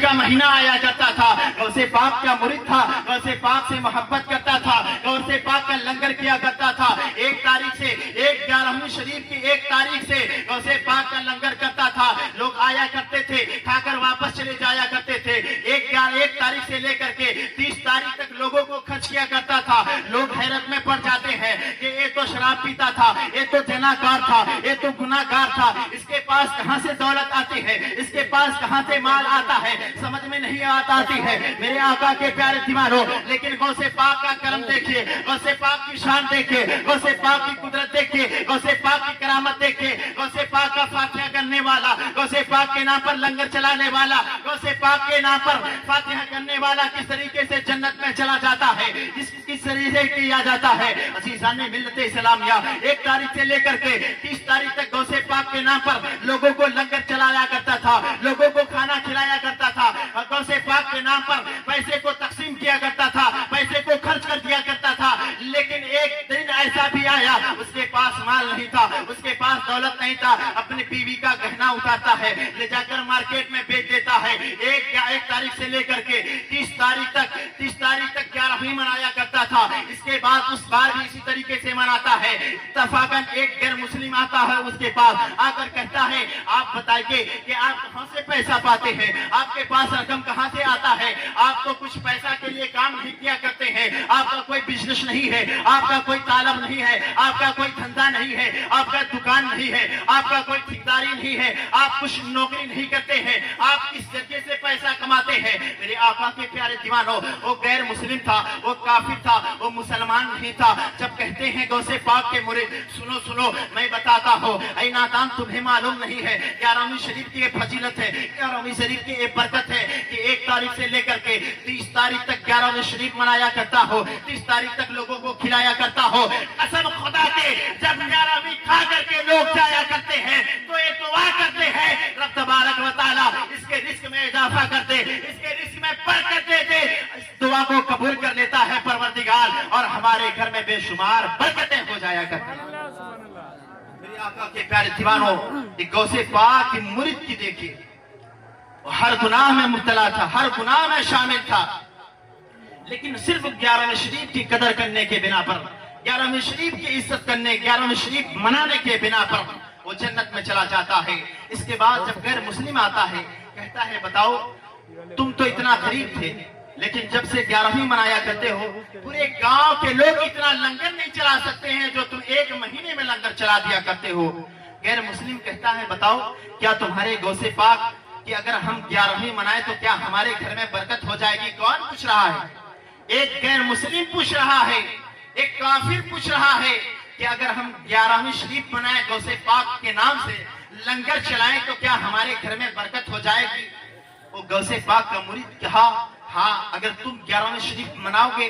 का महीना आया करता था, गौसे पाक का मुरीद था, गौसे पाक से मोहब्बत करता था, गौसे पाक का लंगर किया करता था। 1 तारीख से 11वीं शरीफ की 1 तारीख से गौसे पाक का लंगर करता था। लोग आया करते थे, खाकर वापस चले जाया करते थे। 1 तारीख से लेकर के 30 तारीख तक लोगों को खर्च किया करता था। लोग हैरत में पड़ जाते हैं कि ये तो शराब पीता था, ये तो जनाकार था, ये तो गुनाहगार था, इसके पास कहां से दौलत आती है, इसके पास कहां से माल आता है, समझ में नहीं आती है मेरे आका के प्यारे दीवारों। लेकिन गौसे पाक का करम देखिए, गौसे पाक की शान देखिए, गौसे पाक की कुदरत देखिए, गौसे पाक की करामत देखिए, गौसे पाक का फातिहा करने वाला, गौसे पाक के नाम पर लंगर चलाने वाला, गौसे पाक के नाम पर फातिहा करने वाला किस तरीके से जन्नत में चला जाता है, किस तरीके से किया जाता है। अज़ीज़ान मिल्लत इस्लामिया 1 तारीख से लेकर के 30 तारीख तक गौसे पाक के नाम पर लोगों को लंगर चलाया करता था, लोगों को खाना खिलाया करता था, गौसे पाक के नाम पर पैसे को तकसीम किया करता था, पैसे को खर्च कर दिया करता था। लेकिन एक दिन ऐसा भी आया, उसके पास माल नहीं था, उसके पास दौलत नहीं था, अपनी बीवी का गहना उतारता है, ले जाकर मार्केट में बेच देता है। 1 तारीख से लेकर के 30 तारीख तक 11वीं मनाया करता था। इसके बाद उस बार भी इसी तरीके से मनाता है। इत्तफाकन एक गैर मुस्लिम आता है उसके पास, आकर कहता है आप बताइए कि आप कहां से पैसा पाते हैं, आपके पास रकम कहां से आता है, आप तो कुछ पैसा के लिए काम नहीं किया करते हैं, आपका कोई बिजनेस नहीं है, आपका कोई तालब नहीं है, आपका कोई धंधा नहीं है, आपका दुकान नहीं है, आपका कोई ठेकेदारी नहीं है, आप कुछ नौकरी नहीं करते हैं, आप किस जरिए से पैसा कमाते हैं। मेरे आका के प्यारे दीवानों, वो गैर मुस्लिम था, वो काफिर था, वो मुसलमान नहीं था। जब कहते हैं गौसे पाक के मुरीद, सुनो सुनो मैं बताता हूँ, ऐ नादान तुम्हें मालूम नहीं है 11वीं शरीफ की ये फजीलत है, 11वीं शरीफ की ये बरकत है कि 1 तारीख से लेकर के 30 तारीख तक 11वीं शरीफ मनाया करता हो, 30 तारीख तक लोगों को खिलाया करता हो। कसम खुदा के जब 11वीं खा करके लोग जाया करते हैं तो ये दुआ करते हैं रब तबारक व तआला इसके रिस्क में इजाफा कर दे, इसके रिस्क में बरकत दे दे। इस दुआ को कबूल कर लेता है परवरदिगार और हमारे घर में बेशुमार बरकतें हो जाया करती हैं। मेरे आका के प्यारे दीवानों, गौसे पाक की मुरीद की देखिए, हर गुनाह में मुब्तला था, हर गुनाह में शामिल था, लेकिन सिर्फ 11वीं शरीफ की कदर करने के बिना पर, 11वीं शरीफ की इज्जत करने, 11वीं शरीफ मनाने के बिना पर वो जन्नत में चला जाता है। इसके बाद जब गैर मुस्लिम आता है, कहता है बताओ तुम तो इतना गरीब थे, लेकिन जब से 11वीं मनाया करते हो पूरे गांव के लोग इतना लंगर नहीं चला सकते हैं जो तुम 1 महीने में लंगर चला दिया करते हो। गैर मुस्लिम कहता है बताओ क्या तुम्हारे गौसे पाक कि अगर हम 11वीं मनाए तो क्या हमारे घर में बरकत हो जाएगी? कौन पूछ रहा है? एक गैर मुस्लिम पूछ रहा है, एक काफिर पूछ रहा है कि अगर हम 11वीं शरीफ मनाए गौसे पाक के नाम से लंगर चलाएं तो क्या हमारे घर में बरकत हो जाएगी? वो गौसे पाक का मुरीद कहा हाँ, अगर तुम 11वीं शरीफ मनाओगे,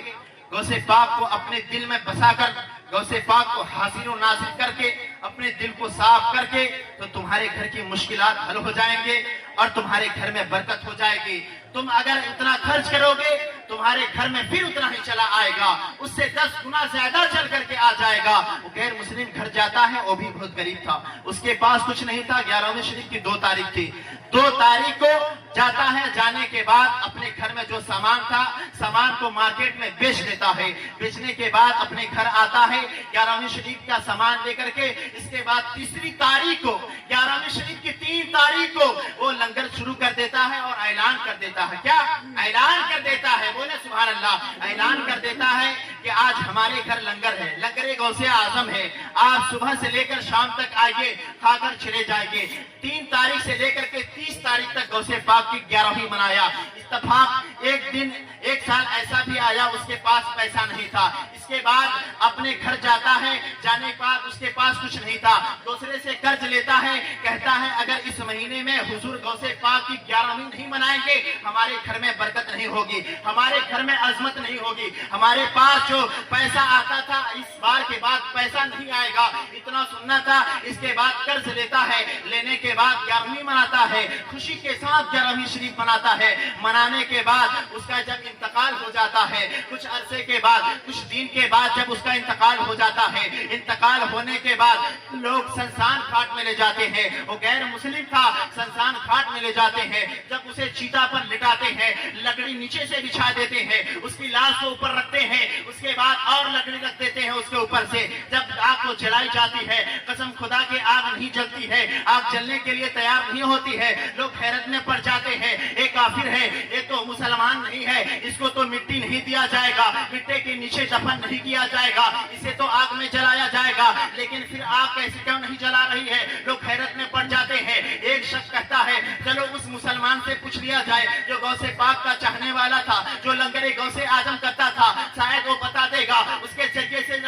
गौसे पाक को अपने दिल में बसाकर, गौसे पाक को हासिल और नासिल करके, अपने दिल को साफ करके, तो तुम्हारे घर की मुश्किलात हल हो जाएंगे और तुम्हारे घर में बरकत हो जाएगी। तुम अगर इतना खर्च करोगे तुम्हारे घर में फिर उतना ही चला आएगा, उससे 10 गुना ज्यादा चल करके आ जाएगा। वो गैर मुस्लिम घर जाता है, वो भी बहुत गरीब था, उसके पास कुछ नहीं था। 11वीं शरीफ की 2 तारीख थी, 2 तारीख को जाता है, जाने के बाद अपने घर में जो सामान था, सामान को मार्केट में बेच देता है। बेचने के बाद अपने घर आता है 11वीं शरीफ का सामान लेकर के। इसके बाद 3री तारीख को, 11वीं शरीफ की 3 तारीख को वो लंगर शुरू कर देता है और ऐलान कर देता है। क्या ऐलान कर देता है? बोले सुभान अल्लाह। ऐलान कर देता है कि आज हमारे घर लंगर है, लंगर गौसे आजम है, आप सुबह से लेकर शाम तक आइए, खाकर चले जाएंगे। 3 तारीख से लेकर के 30 तारीख तक गौसे पाक की 11वीं मनाया। इत्तफाक एक दिन, एक साल ऐसा भी आया उसके पास पैसा नहीं था। इसके बाद अपने घर जाता है, जाने के बाद उसके पास कुछ नहीं था, दूसरे से कर्ज लेता है, कहता है अगर इस महीने में हुजूर गौसे पाक की 11वीं नहीं मनाएंगे हमारे घर में बरकत नहीं होगी, हमारे घर में अजमत नहीं होगी, हमारे पास जो पैसा आता था इस बार के बाद पैसा नहीं आएगा, इतना सुनना था। इसके बाद कर्ज लेता है, लेने के बाद 11वीं मनाता है, खुशी के साथ 11वीं शरीफ मनाता है। मनाने के बाद उसका जब इंतकाल हो जाता है, कुछ अरसे के बाद, कुछ दिन के बाद जब उसका इंतकाल हो जाता है, इंतकाल होने के बाद लोग शमशान घाट में ले जाते हैं। वो गैर मुस्लिम था, शमशान घाट में ले जाते हैं। जब उसे चीता पर लिटाते हैं, लकड़ी नीचे से बिछा देते हैं, उसकी लाश को ऊपर रखते हैं, उसके बाद और लकड़ी रख देते हैं उसके ऊपर से। जब आग को जलाई जाती है, कसम खुदा के आग नहीं जलती है, आग जलने के लिए तैयार नहीं होती है। लोग हैरत में पड़ जाते हैं, ये काफिर है, ये तो मुसलमान नहीं है, इसको तो मिट्टी नहीं दिया जाएगा, मिट्टी के नीचे दफन नहीं किया जाएगा, इसे तो आग में जलाया जाएगा। लेकिन फिर आग कैसे क्यों नहीं जला रही है? लोग हैरत में पड़ जाते हैं। एक शख्स कहता है चलो उस मुसलमान से पूछ लिया जाए जो गौसे पाक का चाहने वाला था, जो लंगरे गौसे आजम करता था, शायद वो बता देगा, उसके जरिए से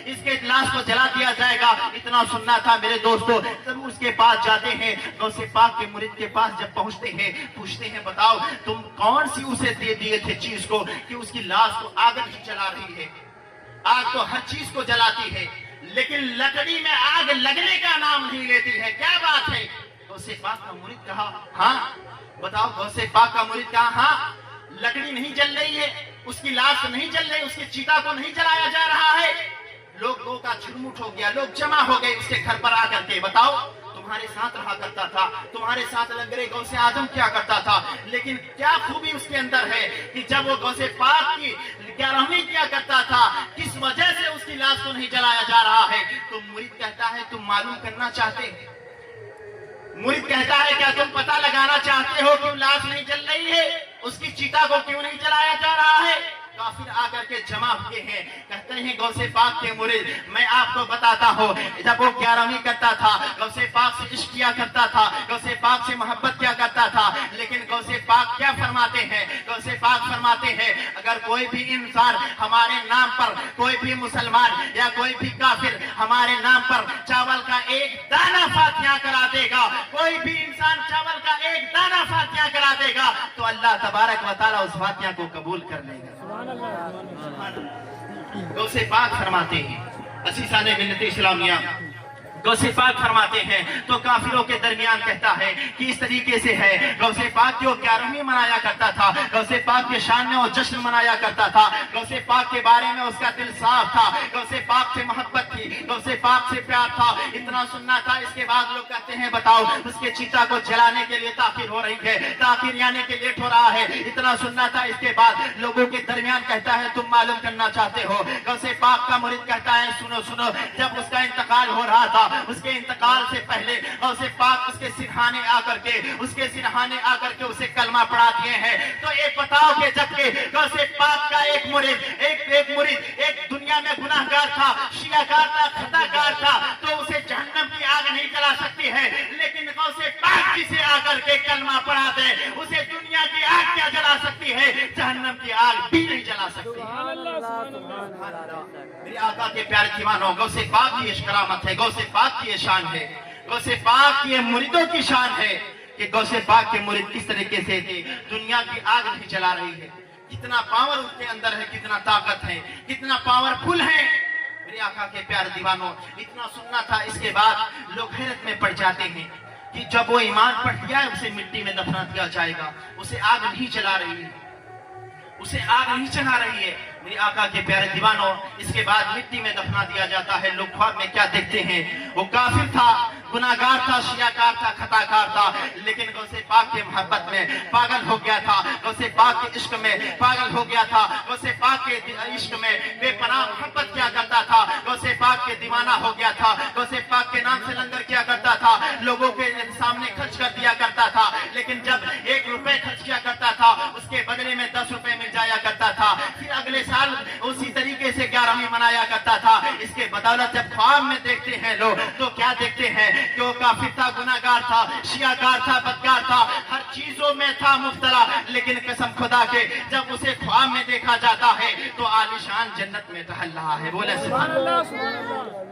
इसके लाश को जला दिया जाएगा। इतना सुनना था मेरे दोस्तों। तब उसके पास जाते हैं, गौसे पाक के मुरीद के पास जब पहुंचते हैं, पूछते हैं बताओ तुम कौन सी उसे दे दिए थे चीज को कि उसकी लाश को आग नहीं जला रही है? आग तो हर चीज को जलाती है, लेकिन लकड़ी में आग लगने का नाम नहीं लेती है। क्या बात है? गौसे पाक का मुरीद कहा हाँ बताओ। गौसे पाक का मुरीद कहा हाँ, लकड़ी नहीं जल रही है, उसकी लाश नहीं जल रही, उसके चीता को नहीं जलाया जा रहा है। लोगों का झुरमुट हो गया, लोग जमा हो गए उसके घर पर आकर के। बताओ तुम्हारे साथ रहा करता था, तुम्हारे साथ लंगरे गौसे आजम क्या करता था, लेकिन क्या खूबी उसके अंदर है कि जब वो गौसे पाक की 11वीं क्या करता था, किस वजह से उसकी लाश को नहीं जलाया जा रहा है? तो मुरीद कहता है तुम मालूम करना चाहते? मुरीद कहता है क्या तुम पता लगाना चाहते हो क्यों लाश नहीं जल रही है, उसकी चीता को क्यों नहीं जलाया जा रहा है? काफिर आकर के जमा हुए हैं, कहते हैं गौसे पाक के मुरीद मैं आपको बताता हूँ, जब वो 11वीं करता था, गौसे पाक से इश्क किया करता था, गौसे पाक से मोहब्बत किया करता था, लेकिन गौसे पाक क्या फरमाते हैं? गौसे पाक फरमाते हैं अगर कोई भी इंसान हमारे नाम पर, कोई भी मुसलमान या कोई भी काफिर हमारे नाम पर चावल का एक दाना फातिहा करा देगा, कोई भी इंसान चावल का एक दाना फातिहा करा देगा, तो अल्लाह तबारक व तआला उस फातिहा को कबूल कर लेगा। गौसे पाक फरमाते हैं, असीसाने मिल्लत इस्लामिया गौसे पाक फरमाते हैं तो काफिरों के दरमियान कहता है कि इस तरीके से है। गौसे पाक की वो 11वीं मनाया करता था, गौसे पाक के शान में वो जश्न मनाया करता था, गौसे पाक के बारे में उसका दिल साफ था, गौसे पाक से मोहब्बत थी, गौसे पाक से प्यार था। इतना सुनना था। इसके बाद लोग कहते हैं बताओ उसके चीता को जलाने के लिए ताखिर हो रही है, ताखिर यानी कि लेट हो रहा है। इतना सुनना था। इसके बाद लोगों के दरमियान कहता है तुम मालूम करना चाहते हो? गौसे पाक का मुरीद कहता है सुनो सुनो, जब उसका इंतकाल हो रहा था, उसके इंतकाल से पहले गौसे पाक उसके सिरहाने आकर के उसे कलमा पढ़ा दिए हैं। तो ये बताओ कि जबकि गौसे पाक का एक मुरीद एक दुनिया में गुनाहगार था, शियाकार था, खताकार था, तो उसे जहन्नम की आग नहीं जला सकती है, लेकिन गौसे पाक जिसे आकर के कलमा पढ़ा दे उसे दुनिया की आग क्या जला सकती है? जहन्नम की आग भी नहीं जला सकती। मेरे आका के प्यारे दीवानों, गौसे पाक की करामत है, गौसे पाक की शान है, गौसे पाक की मुरीदों की शान है कि गौसे पाक के मुरीद किस तरीके से थे, दुनिया की आग नहीं जला रही है। कितना पावर उसके अंदर है, कितना ताकत है, कितना पावरफुल है। मेरे आका के प्यारे दीवानों, इतना सुनना था। इसके बाद लोग हैरत में पड़ जाते हैं कि जब वो ईमान पर दिया है उसे मिट्टी में दफना दिया जाएगा, उसे आग नहीं जला रही है, उसे आग नहीं चढ़ा रही है। मेरे आका के प्यारे दीवानों, इसके बाद मिट्टी में दफना दिया जाता है। लोग ख्वाब में क्या देखते हैं? वो काफिर था, गुनाहगार था, शियाकार था, खताकार था, लेकिन गौसे पाक के मोहब्बत में पागल हो गया था, गौसे पाक के इश्क में पागल हो गया था, गौसे पाक के इश्क में बेपनाह मोहब्बत किया करता था, गौसे पाक के दीवाना हो गया था, गौसे पाक के नाम से लंगर किया करता था, लोगों के सामने खर्च कर दिया करता था। लेकिन जब 1 रुपए खर्च किया करता था उसके बदले में 10 रुपए मिल जाया करता था। फिर अगले साल उसी तरीके से 11वीं मनाया करता था। इसके बदौलत जब ख्वाब में देखते हैं लोग तो क्या देखते हैं कि वो काफिर था, गुनाहगार था, शियाकार था, बदकार था, हर चीजों में था मुब्तला। लेकिन कसम खुदा के जब उसे ख्वाब में देखा जाता है तो आलिशान जन्नत में टहल रहा है। बोले सुभान अल्लाह।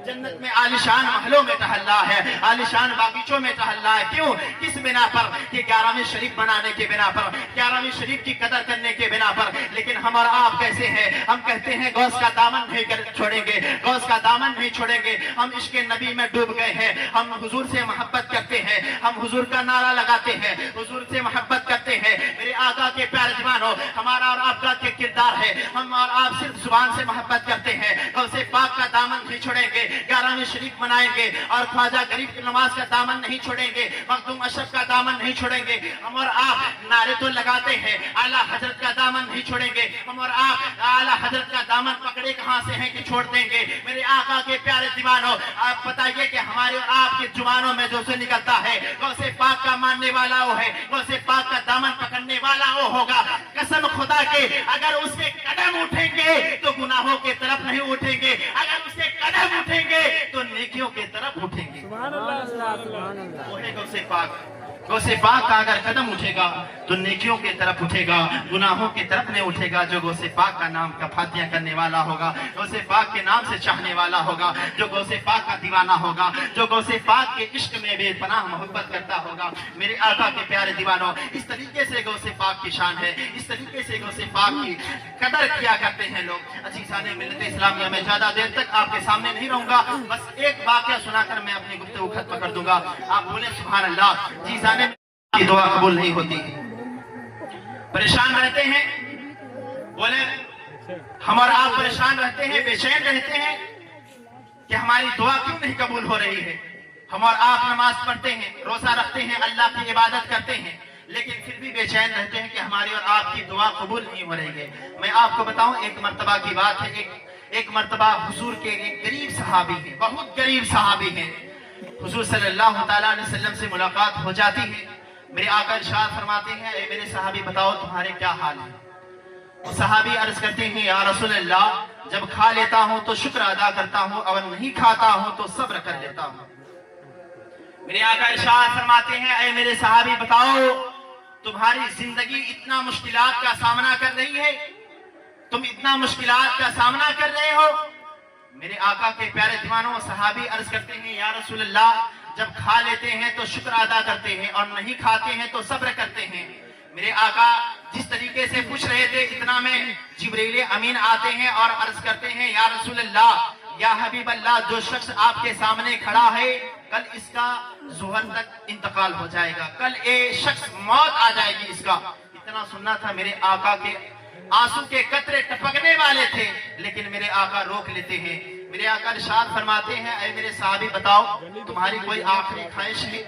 जन्नत में आलिशान महलों में टहल रहा है, आलिशान बागीचों में टहल रहा है। क्यों? किस बिना पर? कि 11वीं शरीफ बनाने के बिना पर, 11वीं शरीफ की कदर करने के बिना पर। लेकिन हमारा आप कैसे हैं? हम कहते हैं गौस का दामन नहीं छोड़ेंगे, गौस का दामन नहीं छोड़ेंगे। हम इश्क नबी में डूब गए हैं, हम हुजूर से मोहब्बत करते हैं, हम हुजूर का नारा लगाते हैं, हुजूर से मोहब्बत करते हैं। मेरे आका के प्यारे जवान दीवानों, हमारा और आपका क्या किरदार है। हम और आप सिर्फ जुबान से मोहब्बत करते हैं, गौसे पाक का दामन नहीं छोड़ेंगे, 11वीं शरीफ मनाएंगे और ख्वाजा गरीब की नमाज का दामन नहीं छोड़ेंगे, मखदूम अशरफ का दामन नहीं छोड़ेंगे। हम और आप नारे तो लगाते हैं, आला हजरत का दामन नहीं छोड़ेंगे। हम और आप आला हजरत का दामन पकड़े कहां से हैं कि छोड़ देंगे। मेरे आका के प्यारे दीवानों, आप बताइए कि हमारे और आपकी जुबानों में जो से निकलता है, गौसे पाक का मानने वाला वो है, गौसे पाक का दामन पकड़ने वाला वो होगा। कसम खुदा के, अगर उसके कदम उठेंगे तो गुनाहों के तरफ नहीं उठेंगे, अगर उसके कदम उठेंगे तो नेकियों के तरफ उठेंगे। वो है गौसे पाक। गौसे पाक का अगर कदम उठेगा तो नेकियों के तरफ उठेगा, गुनाहों की तरफ नहीं उठेगा। जो गौसे पाक का नाम का फातिया करने वाला होगा, गौसे पाक के नाम से चाहने वाला होगा, जो गौसे पाक का दीवाना होगा, जो गौसे पाक के इश्क में बेपनाह मोहब्बत करता होगा। मेरे आका के प्यारे दीवानों, इस तरीके से गौसे पाक की शान है, इस तरीके से गौसे पाक की कदर किया करते हैं लोग। अजीज़ाने मिल्लत इस्लामिया में ज्यादा देर तक आपके सामने नहीं रहूंगा, बस एक वाकया सुनाकर मैं अपनी गुफ्तगू खत्म कर दूंगा। आप बोले सुभान अल्लाह। जीजाने की दुआ कबूल नहीं होती, परेशान रहते हैं, बोले हम और आप परेशान रहते हैं, बेचैन रहते हैं कि हमारी दुआ क्यों नहीं कबूल हो रही है। हम और आप नमाज पढ़ते हैं, रोजा रखते हैं, अल्लाह की इबादत करते हैं, लेकिन फिर भी बेचैन रहते हैं कि हमारी और आपकी दुआ कबूल नहीं हो रही है। मैं आपको बताऊं, एक मर्तबा की बात है, एक मर्तबा हुजूर के एक गरीब सहाबी है, बहुत गरीब सहाबी है, हुजूर सल्लल्लाहु तआला अलैहि वसल्लम से मुलाकात हो जाती है। मेरे आका इरशाद फरमाते हैं, ए मेरे सहाबी बताओ तुम्हारे क्या हाल है। वो सहाबी अर्ज करते हैं, या रसूल अल्लाह, जब खा लेता हूं तो शुक्र अदा करता हूं, और नहीं खाता हूं तो सब्र कर लेता हूं। मेरे आका इरशाद फरमाते हैं, ए मेरे सहाबी बताओ तुम्हारी जिंदगी इतना मुश्किलात का सामना कर रही है, तुम इतना मुश्किलात का सामना कर रहे हो। मेरे आका के प्यारे दीवानों, सहाबी अर्ज करते हैं, या रसूल अल्लाह, जब खा लेते हैं तो शुक्र अदा करते हैं, और नहीं खाते हैं तो सब्र करते हैं। मेरे आका जिस तरीके से पूछ रहे थे, इतना में जिब्रील अमीन आते हैं और अर्ज करते हैं, या रसूल अल्लाह, या हबीब अल्लाह, जो शख्स आपके सामने खड़ा है, कल इसका ज़ुहर तक इंतकाल हो जाएगा, कल ये शख्स मौत आ जाएगी इसका। इतना सुनना था, मेरे आका के आंसू के कतरे टपकने वाले थे, लेकिन मेरे आका रोक लेते हैं। मेरे आका इरशाद फरमाते हैं, ऐ मेरे सहाबी बताओ तुम्हारी कोई आखिरी ख्वाहिश है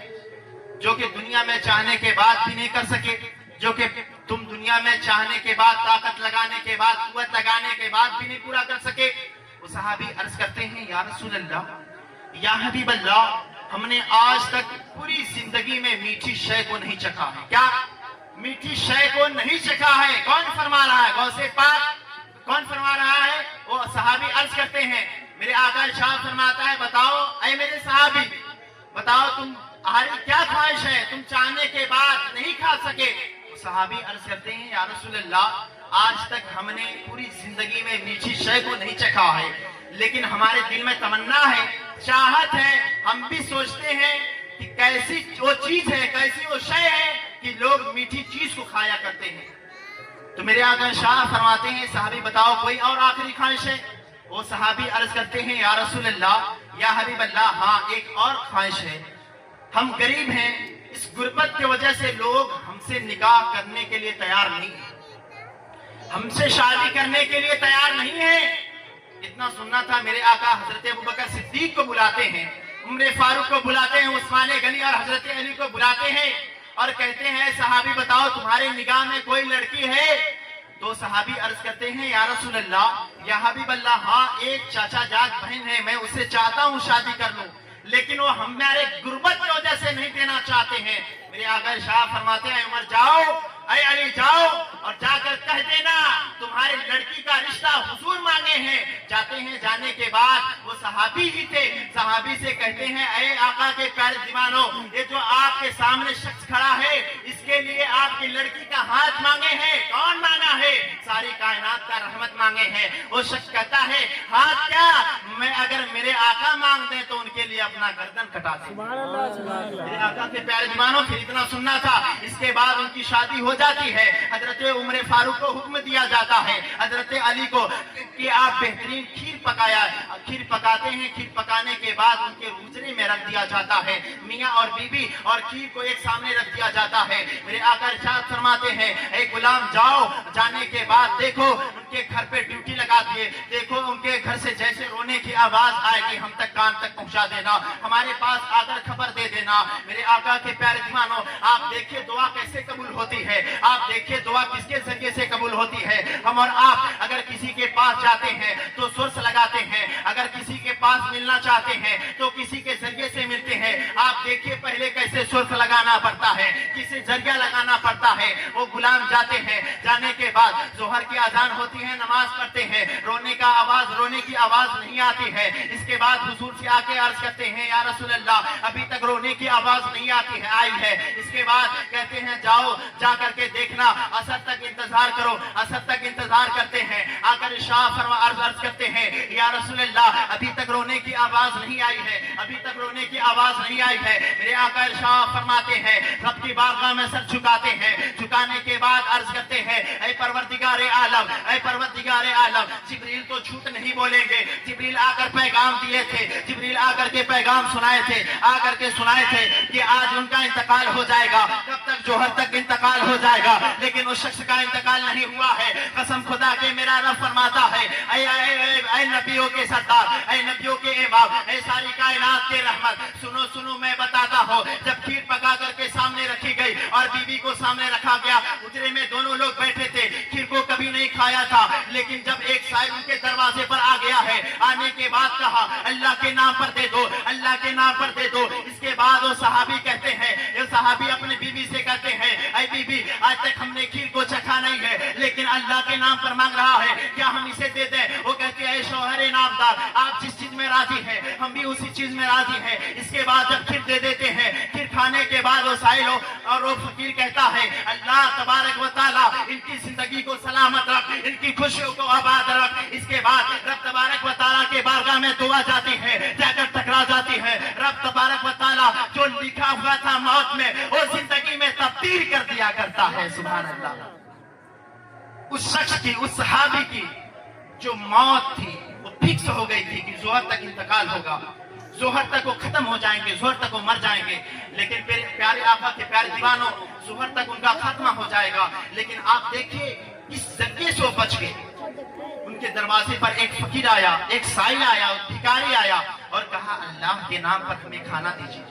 जो कि दुनिया में चाहने के बाद भी नहीं कर सके, जो कि तुम दुनिया में चाहने के बाद, ताकत लगाने के बाद, कुव्वत लगाने के बाद भी नहीं पूरा कर सके। वो सहाबी अर्ज करते हैं, या रसूल अल्लाह, या हबीब अल्लाह, हमने आज तक पूरी जिंदगी में मीठी शय को नहीं चखा है। क्या मीठी शय को नहीं चखा है? कौन फरमा रहा है? गौसे पाक कौन फरमा रहा है? वो सहाबी अर्ज करते हैं, मेरे आका इरशाद फरमाता है, बताओ ऐ मेरे सहाबी, बताओ तुम्हारी क्या ख्वाहिश है, तुम चाहने के बाद नहीं खा सके। वो सहाबी अर्ज करते हैं, या रसूल अल्लाह, आज तक हमने पूरी जिंदगी में मीठी शय को नहीं चखा है, लेकिन हमारे दिल में तमन्ना है, चाहत है, हम भी सोचते हैं कि कैसी वो चीज है, कैसी वो शय है कि लोग मीठी चीज को खाया करते हैं। तो मेरे आका शाह फरमाते हैं, सहाबी बताओ कोई और आखिरी ख्वाहिश है? वो सहाबी अर्ज करते हैं, या रसूल अल्लाह, या हबीब अल्लाह, हाँ एक और ख्वाहिश है। हम गरीब हैं, इस गुर्बत की वजह से लोग हमसे निकाह करने के लिए तैयार नहीं, हमसे शादी करने के लिए तैयार नहीं है। इतना सुनना था, मेरे आका हजरत अबू बकर सिद्दीक को बुलाते हैं, उमर फारूक को बुलाते हैं, उस्मान गनी और हजरत अली को बुलाते हैं और कहते हैं, सहाबी बताओ तुम्हारे निगाह में कोई लड़की है? तो सहाबी अर्ज करते हैं, या रसूल अल्लाह, या हबीब अल्लाह, हाँ एक चाचा जात बहन है, मैं उससे चाहता हूँ शादी कर लूं, लेकिन वो हमारे गुर्बत की वजह से नहीं देना चाहते हैं। मेरे आका शाह फरमाते हैं, उमर जाओ, अरे अली जाओ और जाकर कह देना तुम्हारी लड़की का रिश्ता हुजूर मांगे हैं। जाते हैं, जाने के बाद वो सहाबी ही थे, सहाबी से कहते हैं, अरे आका के प्यारे दीवानों, ये जो आपके सामने शख्स खड़ा है, इसके लिए आपकी लड़की का हाथ मांगे हैं। कौन मांगा है? सारी कायनात का रहमत मांगे हैं। वो शख्स कहता है, हाथ क्या, मैं अगर मेरे आका मांग दे तो उनके लिए अपना गर्दन कटा दे। मेरे आका के प्यारे दीवानों, फिर इतना सुनना था। इसके बाद उनकी शादी हो जाती है। हजरत उमर फारूक को हुक्म दिया जाता है, हजरत अली को, कि आप बेहतरीन खीर पकाते हैं। खीर पकाने के बाद उनके रूजरे में रख दिया जाता है, मियाँ और बीबी, और खीर को एक सामने रख दिया जाता है। मेरे आका इरशाद फरमाते हैं, गुलाम जाओ, जाने के बाद देखो उनके घर पे ड्यूटी लगा दिए, देखो उनके घर से जैसे रोने की आवाज आएगी हम तक कान तक पहुंचा देना, हमारे पास आकर खबर दे देना। मेरे आका के प्यारे दीवानों, आप देखिए दुआ कैसे कबूल होती है, आप देखिए दुआ किसके जरिए से कबूल होती है। हम और आप अगर किसी के पास जाते हैं तो सोर्स लगाते हैं, अगर किसी के पास मिलना चाहते हैं तो किसी के जरिए से मिलते हैं। आप देखिए पहले कैसे सोर्स लगाना पड़ता है, किसी जरिया लगाना पड़ता है। वो गुलाम जाते हैं, जाने के बाद जोहर की अजान होती है, नमाज पढ़ते हैं, रोने की आवाज नहीं आती है। इसके बाद हुजूर से आके अर्ज करते हैं या रसूल अल्लाह अभी तक रोने की आवाज नहीं आती है, आई है। इसके बाद कहते हैं जाओ, जा करके देखना, असर तक इंतजार करो, असर तक इंतजार करते हैं। आकर शाह फरमा अर्ज करते हैं या रसूल अल्लाह अभी तक रोने की आवाज नहीं आई है, अभी तक रोने की आवाज नहीं आई है। मेरे आका शाह फरमाते हैं, रब की बारगाह में सर झुकाते हैं, झुकाने के बाद अर्ज करते हैं ऐ परवरदिगारे आलम, ऐ परवरदिगारे आलम। जिब्रील तो झूठ नहीं बोलेंगे, जिब्रील आकर पैगाम दिए थे, जिब्रील आकर के पैगाम सुनाए थे, आकर के सुनाए थे कि आज उनका इंतकाल हो जाएगा, कब तक जोहर तक इंतकाल हो जाएगा, लेकिन उस शख्स का इंतकाल नहीं हुआ है। कसम खुदा के मेरा रब फरमाता है ऐ नबियों के सरदार, ऐ नबियों के इमाम, ऐ सारी कायनात के रहमत, सुनो सुनो मैं बताता हूँ। जब खीर पका करके सामने रखी गई और बीबी को सामने रखा गया, उजरे में दोनों लोग बैठे थे, खीर को कभी नहीं खाया था, लेकिन जब एक साहिब उनके दरवाजे पर आ गया है, आने के बाद कहा अल्लाह के नाम पर दे दो, अल्लाह के नाम पर दे दो। इसके बाद वो सहाबी कहते हैं, ये सहाबी अपनी बीबी से कहते हैं ऐ बीबी आज तक हमने खीर को चखा नहीं है, लेकिन अल्लाह के नाम पर मांग रहा है, क्या हम इसे दे दें? वो कहते हैं शौहरे नामदार आप जिस चीज में राजी है हम भी उसी चीज में राजी है। इसके बाद जब खीर दे देते हैं, खीर खाने के बाद वो साहिल और वो फकीर कहता है अल्लाह तबारक व तआला इनकी जिंदगी को सलामत रख, इनकी खुशियों को आबाद रख। इसके बाद रब तबारक व तआला के बारगाह में दुआ जाती है, जाकर टकरा जाती है। रब तबारक व तआला जो लिखा हुआ था मौत में वो जिंदगी में तब्दील कर दिया करता है। सुभान अल्लाह। उस शख्स की, उस सहाबी की जो मौत थी वो फिक्स हो गई थी कि जोहर तक इंतकाल होगा, जोहर तक वो खत्म हो जाएंगे, जोहर तक वो मर जाएंगे। लेकिन फिर प्यारे आका के प्यारे दीवानों, जोहर तक उनका खात्मा हो जाएगा। लेकिन आप देखिए किस जरिए से वो बच गए। उनके दरवाजे पर एक फकीर आया, एक साइल आया, भिखारी आया और कहा अल्लाह के नाम पर हमें खाना दीजिए।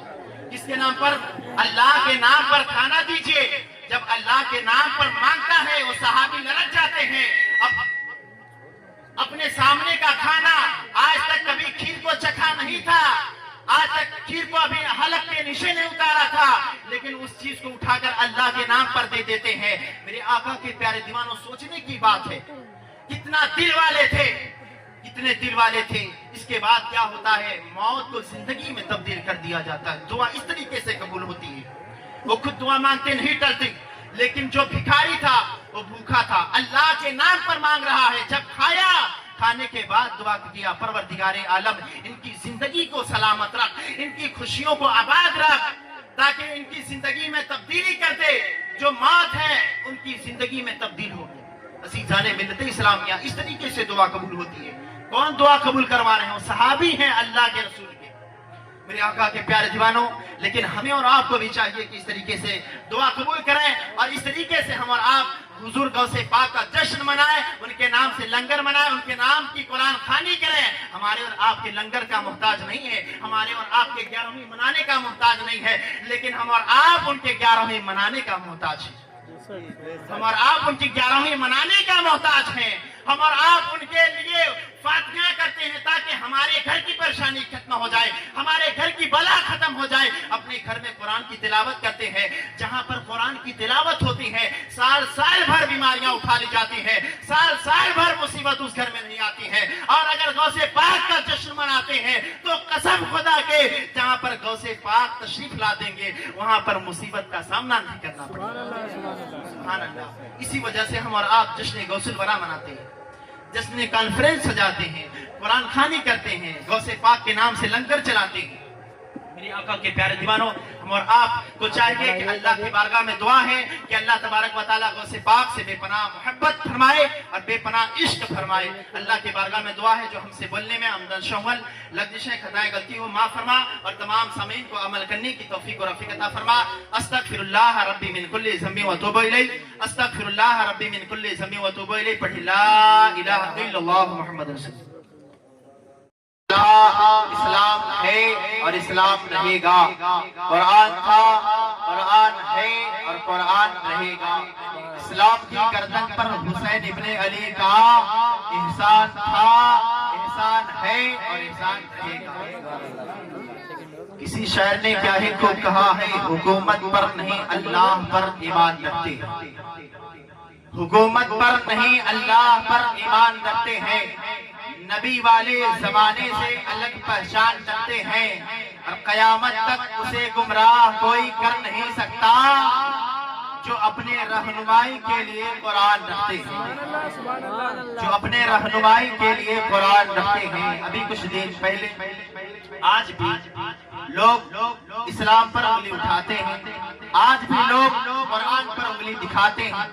किसके नाम पर? अल्लाह के नाम पर खाना दीजिए। जब अल्लाह के नाम पर मांगता है वो सहाबी ललच जाते हैं। अब अपने सामने का खाना, आज तक कभी खीर को चखा नहीं था, आज तक खीर को अभी हलक के नीचे नहीं उतारा था, लेकिन उस चीज को उठाकर अल्लाह के नाम पर दे देते हैं। मेरे आका के प्यारे दीवानों, सोचने की बात है कितना दिल वाले थे, कितने दिल वाले थे। इसके बाद क्या होता है, मौत को जिंदगी में तब्दील कर दिया जाता है। दुआ इस तरीके से कबूल होती है। वो खुद दुआ मांगते नहीं टलती, लेकिन जो भिखारी था वो भूखा था, अल्लाह के नाम पर मांग रहा है। जब खाया, खाने के बाद दुआ किया परवरदिगारे आलम इनकी जिंदगी को सलामत रख, इनकी खुशियों को आबाद रख, ताकि इनकी जिंदगी में तब्दीली कर दे। जो मौत है उनकी जिंदगी में तब्दील हो गई। अज़ीज़ाने मिल्लत इस्लामिया, इस तरीके से दुआ कबूल होती है। कौन दुआ कबूल करवा रहे हो? सहाबी हैं अल्लाह के रसूल के, मेरे आका के प्यारे दीवानों। लेकिन हमें और आपको भी चाहिए कि इस तरीके से दुआ कबूल करें और इस तरीके से हम और आप हुजूर गौसे पाक का जश्न मनाएं, उनके नाम से लंगर मनाएं, उनके नाम की कुरान खानी करें। हमारे और आपके लंगर का मोहताज नहीं है, हमारे और आपके 11वीं मनाने का मोहताज नहीं है, लेकिन हम और आप उनके 11वीं मनाने का मोहताज है। हम और आप उनकी 11वीं मनाने का मोहताज हैं। हम और आप उनके लिए फातिहा करते हैं ताकि हमारे घर की परेशानी खत्म हो जाए, हमारे घर की बला खत्म हो जाए। अपने घर में कुरान की तिलावत करते हैं, जहां पर कुरान की तिलावत होती है साल साल भर बीमारियां उठा ली जाती हैं, साल साल भर मुसीबत उस घर में नहीं आती है। और अगर गौसे पाक का जश्न मनाते हैं तो कसम खुदा के जहां पर गौसे पाक तशरीफ ला देंगे वहां पर मुसीबत का सामना नहीं करना पड़ेगा। सुभान अल्लाह। इसी वजह से हम और आप जश्न गौसुल वरा मनाते हैं, जश्न कॉन्फ्रेंस सजाते हैं, कुरान खानी करते हैं, गौसे पाक के नाम से लंगर चलाते हैं। मेरी आका के प्यारे दीवानों, हम और आपको चाहिए कि अल्लाह की बारगाह में दुआ है कि अल्लाह तबारक व तआला गौसे पाक से बेपनाह मोहब्बत फरमाए और बेपनाह इश्क फरमाए। अल्लाह की बारगाह में दुआ है जो हमसे बोलने में आमदन शौहल लग्जिशें खताएं गलती हो माफ फरमा और तमाम सामीन को अमल करने की तौफीक और रफ़ीक अता फरमा। अस्तगफिरुल्लाह रब्बी मिन कुल्ली ज़म्बी व तूबु इलैह, अस्तगफिरुल्लाह रब्बी मिन कुल्ली ज़म्बी व तूबु इलैह। पढ़ी ला इलाहा इल्लल्लाह मुहम्मद रसूलुल्लाह। इस्लाम है और इस्लाम रहेगा, कुरान था, कुरान है और कुरान रहेगा। इस्लाम की गर्दन पर हुसैन इब्ने अली का एहसान था, एहसान है और एहसान रहेगा। किसी शायर ने क्या ही खूब कहा है, हुकूमत पर नहीं अल्लाह पर ईमान रखते, हुकूमत पर नहीं अल्लाह पर ईमान रखते हैं। नबी वाले जमाने से अलग पहचान रखते हैं और कयामत तक उसे गुमराह कोई कर नहीं सकता जो अपने रहनुमाई के लिए कुरान रखते हैं, जो अपने रहनुमाई के लिए कुरान रखते हैं। अभी कुछ दिन पहले आज भी लोग इस्लाम पर उंगली उठाते हैं, आज भी लोग कुरान पर उंगली दिखाते हैं।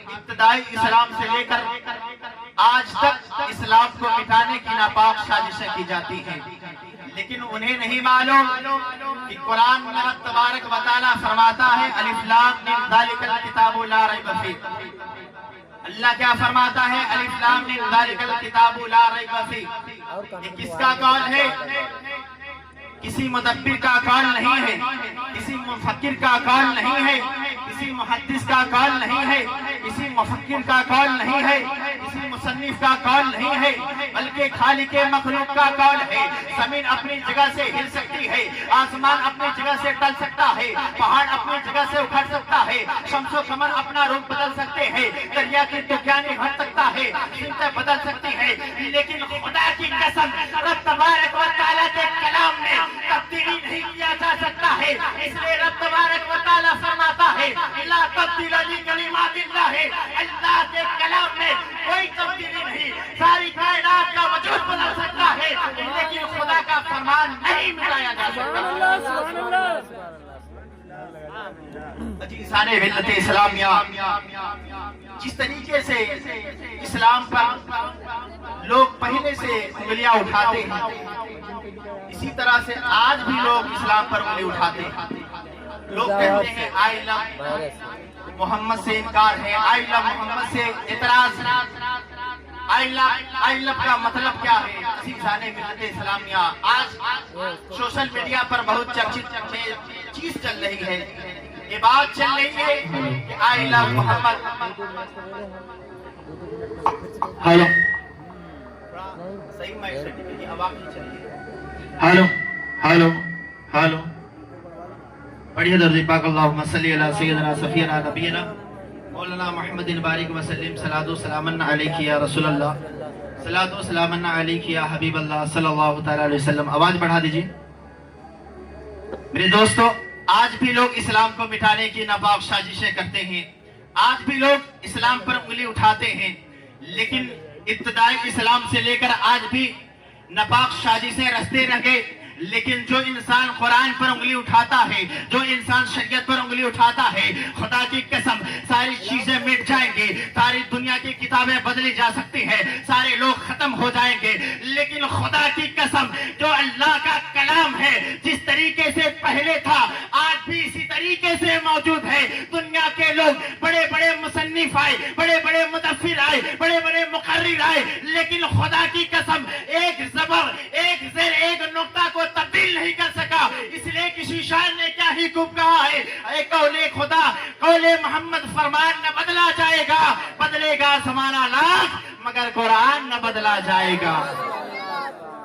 इब्तिदाई इस्लाम से लेकर आज तक इस्लाम को मिटाने की नापाक साजिशें की जाती हैं, लेकिन उन्हें नहीं मालूम कि कुरान में रब तबारक व तआला फरमाता है अलिफ लाम मीम ज़ालिकल किताबु ला रैब फीह। अल्लाह क्या फरमाता है, अलिफ लाम मीम ज़ालिकल किताबु ला रैब फीह। ये किसका कौल है? किसी मुदब्बिर का कौल नहीं है, किसी मुफक्किर का कौल नहीं है, किसी मुहद्दिस का कौल नहीं है, किसी मुफक्किर का कौल नहीं है, किसी मुसन्निफ का कौल नहीं है, बल्कि खालिक मखलूक का कौल है। जमीन अपनी जगह से हिल सकती है, आसमान अपनी जगह से टल सकता है, पहाड़ अपनी जगह से उखड़ सकता है, शम्सो कमर अपना रूप बदल सकते हैं, दरिया की तुफानी हट सकता है, सिमतें बदल सकती है, लेकिन खुदा की कसम रब तबारक व तआला के कलाम में तब्दीली नहीं किया जा सकता है। इसलिए रब तबारक व तआला फरमाता है ला तब्दीला लिकलिमातिल्लाह, अल्लाह के कलाम में कोई तब्दीली नहीं। सारी कायनात का वजूद बदल सकता है, लेकिन खुदा का फरमान नहीं मिटाया जा सकता। सारे मिल्लत इस्लामिया जिस तरीके से इस्लाम पर लोग पहले से उंगलियां उठाते हैं, इसी तरह से आज भी लोग इस्लाम पर उंगली उठाते हैं। लोग कहते हैं आई लव मोहम्मद से इनकार है, आई लव मोहम्मद से इतराज। आई लव का मतलब क्या है? अज़ीज़ाने मिल्लत इस्लामिया, आज सोशल मीडिया पर बहुत चर्चित चीज चल रही है, ये बात चल रही है कि आई लव मोहम्मद। हेलो, सही माइक से की आवाज नहीं चल रही। हेलो हेलो हेलो, पढ़िए दर्द पाक अल्लाहुम्मा सल्ली अला सय्यिदना सफीना नबीना मौलाना मुहम्मदिन बारिक व सल्लिम सलातो सलामन अलैहि या रसूलल्लाह, सलातो सलामन अलैहि या हबीबल्लाह सल्लल्लाहु तआला अलैहि वसल्लम। आवाज बढ़ा दीजिए। मेरे दोस्तों, आज भी लोग इस्लाम को मिटाने की नापाक साजिशें करते हैं, आज भी लोग इस्लाम पर उंगली उठाते हैं, लेकिन इब्तिदाई इस्लाम से लेकर आज भी नापाक साजिशें रचते रह गए। लेकिन जो इंसान कुरान पर उंगली उठाता है, जो इंसान शरीयत पर उंगली उठाता है, खुदा की कसम सारी चीजें मिट जाएंगी, सारी दुनिया की किताबें बदली जा सकती हैं, सारे लोग खत्म हो जाएंगे, लेकिन खुदा की कसम जो अल्लाह का कलाम है जिस तरीके से पहले था आज भी इसी तरीके से मौजूद है। दुनिया के लोग बड़े बड़े मुसन्निफ आए, बड़े बड़े मुदफ्फिर आए, बड़े बड़े मुकर्रिर आए, लेकिन खुदा की कसम एक जबर, एक ज़ेर, एक नुक्ता को तब्दील नहीं कर सका। इसलिए किसी शायर ने क्या ही खूब कहा है, कौले खुदा कौले मोहम्मद फरमान न बदला जाएगा, बदलेगा जमाना लाख मगर कुरान न बदला जाएगा।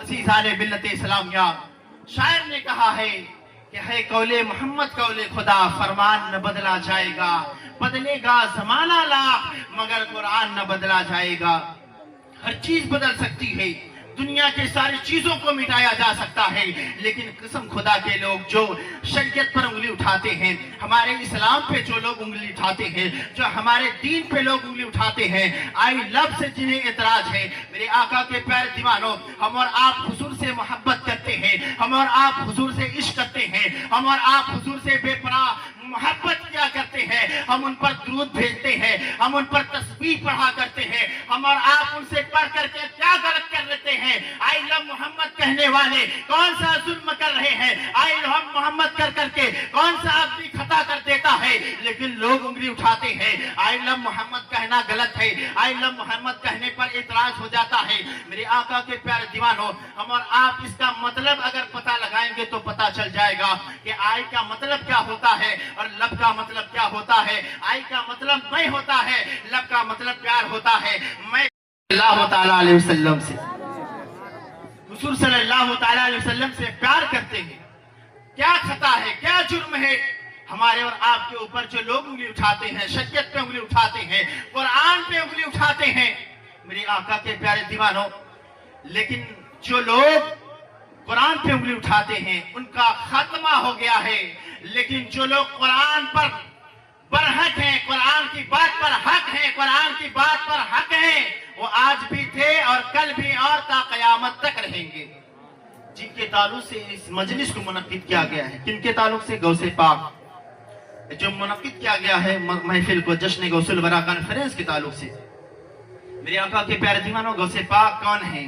अज़ीज़ाने मिल्लत इस्लामिया, शायर ने कहा है कि है कौले मोहम्मद कौले खुदा फरमान न बदला जाएगा, बदलेगा जमाना लाख मगर कुरान न बदला जाएगा। हर चीज बदल सकती है, दुनिया की सारी चीजों को मिटाया जा सकता है, लेकिन कसम खुदा के लोग जो शरीयत पर उंगली उठाते हैं, हमारे इस्लाम पे जो लोग उंगली उठाते हैं, जो हमारे दीन पे लोग उंगली उठाते हैं, आई लव से जिन्हें एतराज है, मेरे आका के प्यारे दीवानों, हम और आप हुजूर से मोहब्बत करते हैं, हम और आप हुजूर से इश्क करते हैं, हम और आप हुजूर से बेपनाह मोहब्बत किया करते हैं, हम उन पर दुरूद भेजते हैं, हम उन पर तस्बीह पढ़ा करते हैं, हम और आप उनसे पढ़ करके क्या गलत कर लेते हैं? आई लव मोहम्मद कहने वाले कौन सा जुल्म कर रहे हैं? आई लव मोहम्मद कर करके कौन सा आदमी खता कर देता है? लेकिन लोग उंगली उठाते हैं, आई लव मोहम्मद कहना गलत है, आई लव मोहम्मद कहने पर एतराज हो जाता है। मेरे आका के प्यारे दीवानों, हम और आप इसका मतलब अगर पता लगाएंगे तो पता चल जाएगा कि आई का मतलब क्या होता है और लब का मतलब क्या होता है। आई का मतलब मैं होता है, लब का मतलब प्यार होता है। मैं सल्लल्लाहु ताला अलैहि वसल्लम से, हुजूर सल्लल्लाहु ताला अलैहि वसल्लम से प्यार करते हैं, क्या खता है, क्या जुर्म है हमारे और आपके ऊपर जो लोग उंगली उठाते हैं, शरीयत पे उंगली उठाते हैं, कुरान पे उंगली उठाते हैं, मेरे आका के प्यारे दीवानों। लेकिन जो लोग कुरान पे उंगली उठाते हैं उनका खात्मा हो गया है, लेकिन जो लोग कुरान पर बरहक हैं, कुरान की बात पर हक हैं, कुरान की बात पर हक हैं, वो आज भी थे और कल भी और ता कयामत तक रहेंगे। जिनके ताल्लुक से इस मजलिस को मुनक्किद किया गया है, किनके ताल्लुक से? गौसे पाक जो मुनक्किद किया गया है महफिल को, जश्न गौसुल वरा कॉन्फ्रेंस के ताल्लुक से। मेरे आका के प्यारे दीवानों, गौसे पाक कौन है?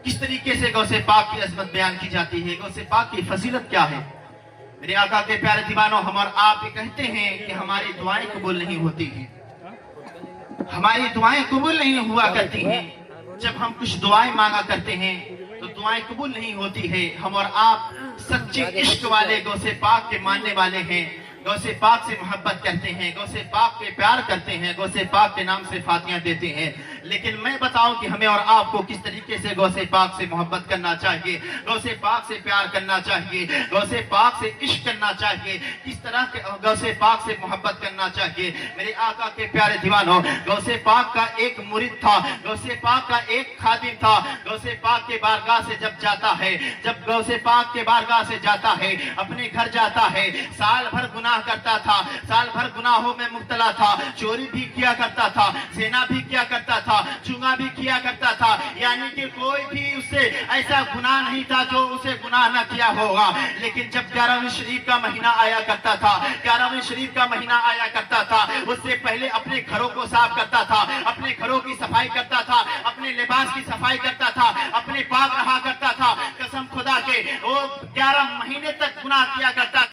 किस तरीके से गौसे पाक की अजमत बयान की जाती है? गौसे पाक की फजीलत क्या है? मेरे आका के प्यारे दीवानों, हम और आप ये कहते हैं कि हमारी दुआएं कबूल नहीं होती हैं, हमारी दुआएं कबूल नहीं हुआ करती हैं। जब हम कुछ दुआएं मांगा करते हैं तो दुआएं कबूल नहीं होती है। हम और आप सच्चे इश्क वाले गौसे पाक के मानने वाले हैं, गौसे पाक से मोहब्बत करते हैं, गौसे पाक पे प्यार करते हैं, गौसे पाक के नाम से फातियां देते हैं। लेकिन मैं बताऊं कि हमें और आपको किस तरीके से गौसे पाक से मोहब्बत करना चाहिए, गौसे पाक से प्यार करना चाहिए, गौसे पाक से इश्क करना चाहिए, किस तरह के गौसे पाक से मोहब्बत करना चाहिए। मेरे आका के प्यारे दीवानों, गौसे पाक का एक मुरीद था, गौसे पाक का एक खादिम था। गौसे पाक के बारगाह से जब जाता है, जब गौसे पाक के बारगाह से जाता है, अपने घर जाता है, साल भर गुनाह करता था, साल भर गुनाहों में मुब्तला था, चोरी भी किया करता था, सेना भी किया करता था, चुंगा भी किया करता था, यानी कि कोई भी उससे ऐसा गुनाह नहीं था जो उसे गुनाह न किया होगा। लेकिन जब 11वीं शरीफ का महीना आया करता था, 11वीं शरीफ का महीना आया करता था, उससे पहले अपने घरों को साफ करता था, अपने घरों की सफाई करता था, अपने लिबास की सफाई करता था, अपने पाक रहा करता था। कसम खुदा के वो 11 महीने तक गुनाह किया करता था।